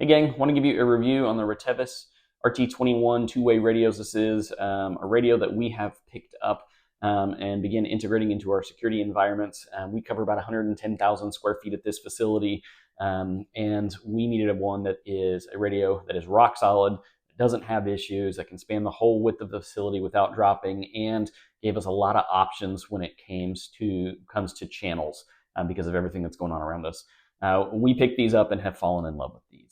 Hey gang, want to give you a review on the Retevis RT21 two-way radios. This is a radio that we have picked up and begin integrating into our security environments. We cover about 110,000 square feet at this facility, and we needed one that is a radio that is rock solid, doesn't have issues, that can span the whole width of the facility without dropping, and gave us a lot of options when it comes to channels because of everything that's going on around us. We picked these up and have fallen in love with these.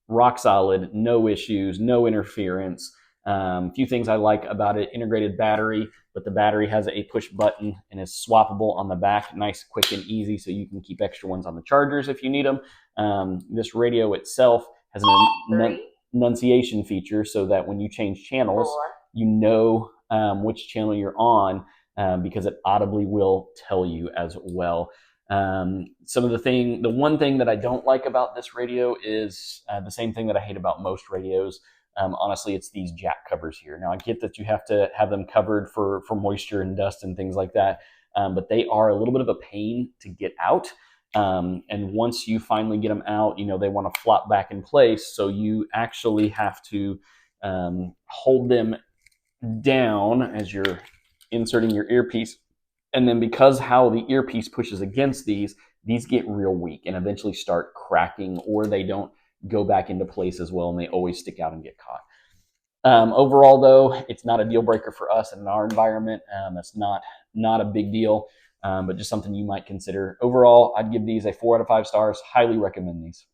Rock solid, no issues, no interference. A few things I like about it: integrated battery, but the battery has a push button and is swappable on the back, nice, quick, and easy, so you can keep extra ones on the chargers if you need them. This radio itself has an enunciation feature so that when you change channels, you know which channel you're on because it audibly will tell you as well. The one thing that I don't like about this radio is the same thing that I hate about most radios. Honestly, it's these jack covers here. Now, I get that you have to have them covered for moisture and dust and things like that, but they are a little bit of a pain to get out. And once you finally get them out, you know, they want to flop back in place. So you actually have to hold them down as you're inserting your earpiece. And then because how the earpiece pushes against these get real weak and eventually start cracking, or they don't go back into place as well, and they always stick out and get caught. Overall, though, it's not a deal breaker for us in our environment. It's not a big deal, but just something you might consider. Overall, I'd give these a 4 out of 5 stars. Highly recommend these.